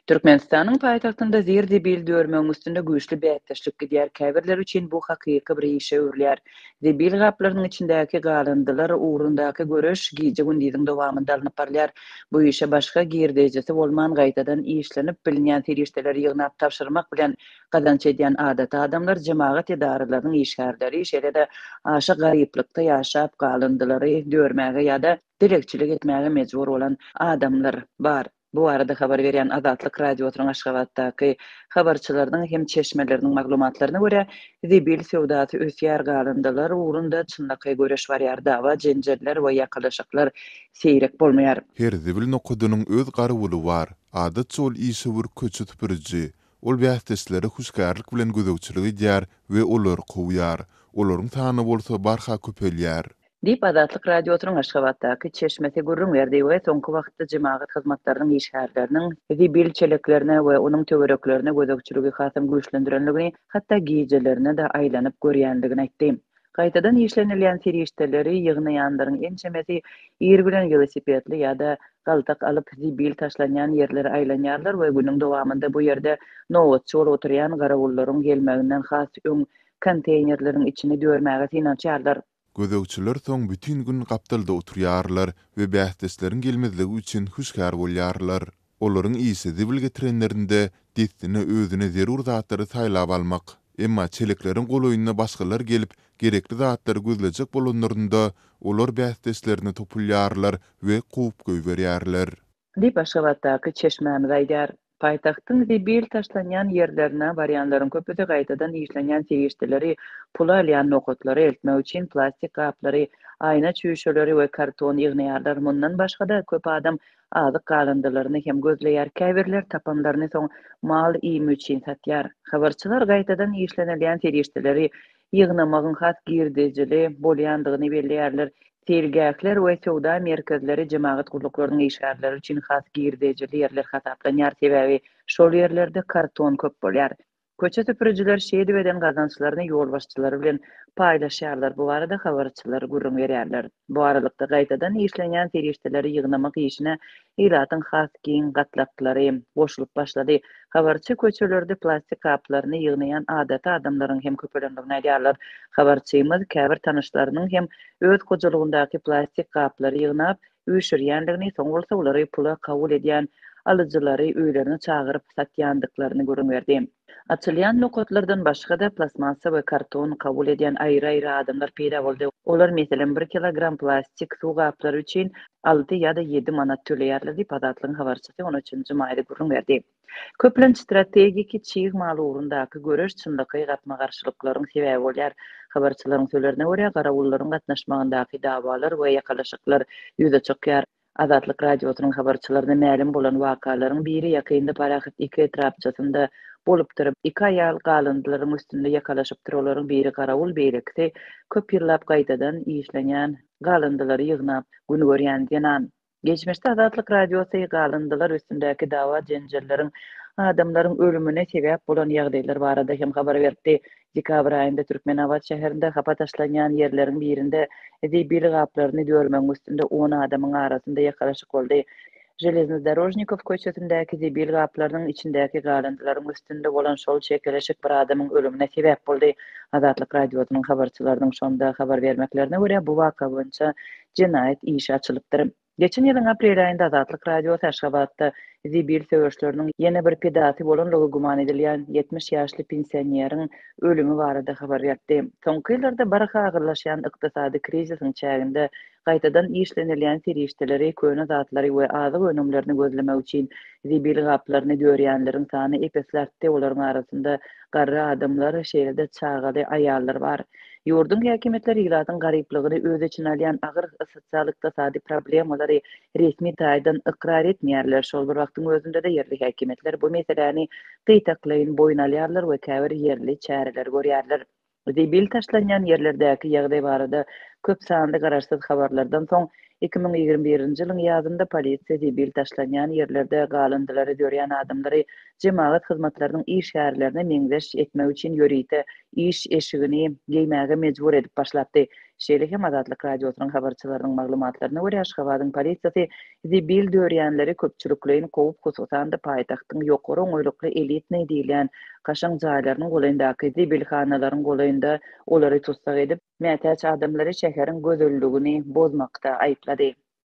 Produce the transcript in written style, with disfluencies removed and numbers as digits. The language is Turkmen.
Türkmenistanyň paýtagtynda Zerdebil dörmeň üstünde güýçli bätdeşlik gidýär. Käbirler üçin bu hakyky bir işe öwürlýär. Debil gaplarynyň içindäki galyndylar ugrundaky göreş giýje gündizin dowamında alınıp barýar. Bu işe başga girdejesi bolman gaýtadan işlenip bilinýän tirişdeler ýygnap tapşyrmak bilen gazanç edýän adat adamlar jemaat edaralarynyň işgärleri şeýle-de aşa garyplykda ýaşap galındylary dörmäge ýa-da direkçilik etmäge mejbur bolan adamlar bar. Bu arada habar berýän Azatlyk radiosynyň Aşgabatdaky habarçylarynyň hem çeşmeleriniň maglumatlaryna görä, debil sewdasy ösýär galyndylar ugrunda çynlaky göreş barýar, dawa, jenjeller we ýakalaşyklar seýrek bolmaýar. Her debil nokudynyň öz garywly bar. Adat çol işi bir köçü tüpürji. Ol bähtesleri husgarlyk bilen gözegçilik edýär we olar goýar. Olaryň tany bolsa barha köpelýär. Dip Azatlyk radiosynyň Aşgabatdaky çeşmesi gurrun berdi we soňky wagtda jemaat hyzmatlarynyň işgärleriniň debil çeleklerine we onuň töwereklerine gözegçiligi hasam güýçlendirenligini, hatda giýjelerine de aýlanyp görýändigini aýtdy. Gaýtadan işlenilýän tirişdeleri ýygnaýanlaryň ençemesi ýer bilen velosipedli ýa-da galtak alyp debil taşlanýan ýerlere aýlanýarlar we günüň dowamında bu ýerde nowatçy bolup oturýan garawallaryň gelmeginden has öň konteynerleriň içine dörmäge synanýarlar. Gözegçiler soň bütün gün gapdalda oturýarlar we bähdesleriň gelmezligi üçin husgar bolýarlar. Olaryň ýyşy debil getirenlerinde destine özüne zerur zatlary saýlap almak. Emma çelekleriň golaýyna başgalar gelip gerekli zatlary gözlejek bolanlarynda olar bähdeslerini topulýarlar we kup göýberýärler. Dip Aşgabatdaky çeşmämiz aýdar. Paýtagtyň debil taşlanýan ýerlerine barýanlaryň köpüde gaýtadan işlenýän tirişdeleri pula alýan nokatlary eltmek üçin plastik gaplary, aýna çüýşeleri we karton ýygnaýarlar. Mundan başga-da köp adam azyk galyndylaryny hem gözleýär. Käbirler tapanlaryny soň mal iými üçin satýar. Habarçylar gaýtadan işlenilýän tirişdeleri ýygnamagyň has girdejeli bolýandygyny belleýärler. Tergäkler we sowda merkezleri jemaat guruluklarynyň işgärleri üçin has girdejeli ýerler hasaplanýar, sebäbi şol ýerlerde karton köp bolýar. Köçe süpürjiler şeýdibeden gazançlaryny ýol başçylary bilen paýlaşýarlar. Bu arada habarçylar gurrun berýärler. Bu aralykda gaýtadan işlenýän tirişdeleri ýygnamak işine ýylatyň has giň gatlaklary goşulyp başlady. Habarçy köçelerde plastik gaplaryny ýygnaýan adat adamlaryň hem köpelendigini aýdýarlar. Habarçymyz käbir tanyşlarynyň hem öz gojalygyndaky plastik gaplary ýygnap üýşürýändigini, soň bolsa olary pula kabul edýän alyjylary öýlerine çagyryp satýandyklaryny görüň berdi. Açylýan nokatlardan başga da plasmasa we karton kabul edýän aýry-aýry adamlar peýda boldy. Olar meselem 1 kilogram plastik suw gaplary üçin 6 ýa-da 7 manat töleýärler diýip Azatlygyň habarçysy 13-nji maýda görüň berdi. Köplen strategiki çyg maly ugrundaky göreş çynlyky gatma garşylyklaryň sebäbi bolýar. Habarçylaryň söýlerine görä, garawallaryň gatnaşmagyndaky dawalar we ýakalaşyklar ýüze çykýar. Azatlyk radiosynyň habarçylaryna ma'lum bolan wakalaryň biri ýakynda parahat 2 etrapçasynda bolup durup, 2 aýal galyndylaryň üstünde ýakalaşyp duralaryň biri garawul beýlekde köp ýyllap gaýtadan işlenýän galındylary ýygnap gün görýän diýen. Geçmişde Azatlyk radiosy galyndylar üstündäki dawa jenjelleriň adamlaryň ölümine sebäp bolan ýagdaýlar barada hem habar berdi. Dekabr aýynda Türkmenabad şäherinde hapa taşlanýan ýerleriň birinde debil gaplaryny dörmeň üstünde 10 adamyň arasynda ýakalaşyk boldy. Железнодорожников köçesindäki debil gaplarynyň içindäki galyndylaryň üstünde bolan şol çekeleşik bir adamyň ölümine sebäp boldy. Azatlyk radiosynyň habarçylarynyň şonda habar bermeklerine görä, bu waka boýunça jinayet işi açylypdyr. Geçen ýylyň aprel aýynda Azatlyk radiosy Aşgabatda debil söwüşleriniň ýene bir pedaty bolanlygy guman edilýän 70 ýaşly pensioneriň ölümi barada habar berdi. Soňky ýyllarda barha agyrlaşýan ykdysady krizisiň çäginde gaýtadan işlenilýän tirişdeleri, köne zatlary we azyk önümlerini gözlemek üçin debil gaplaryny dörýänleriň sany epesläpdi. Olaryň arasynda garry adamlar, şeýle-de çagaly aýallar bar. Ýurdun häkimetleri ýylatyň garyplygyny öz içine alýan agyr sosial-ykdysady problemalary resmi taýdan ikrar etmeýärler. Şol bir wagtyň özünde de ýerli häkimetler bu meseleni gytaklaýyn boyun alýarlar we käbir ýerli çäreler görýärler. Debil taşlanýan ýerlerdäki ýagdaý barada Köp sanly garaşsyz habarlardan soň 2021-nji ýylyň ýazynda polisiýa zibil taşlanýan ýerlerde galındylary görýän adamlary jemaat hyzmatlarynyň iş şäherlerine meňzeş etmek üçin ýörite iş eşigini geýmäge mejbur edip başlapdy. Şeýle hem Azatlyk radiosynyň habarçylarynyň maglumatlaryna görä Aşgabatyň polisiýasy zibil dörýänleri köpçüliklerini gowy hususan da paýtagtyň ýokary oňoýlukly elitne diýilen gaşaň jaýlarynyň golaýyndaky zibilhanalaryň golaýynda olary tutsak edip, mätäç adamlary şäheriň gözelligini bozmakda aýplady.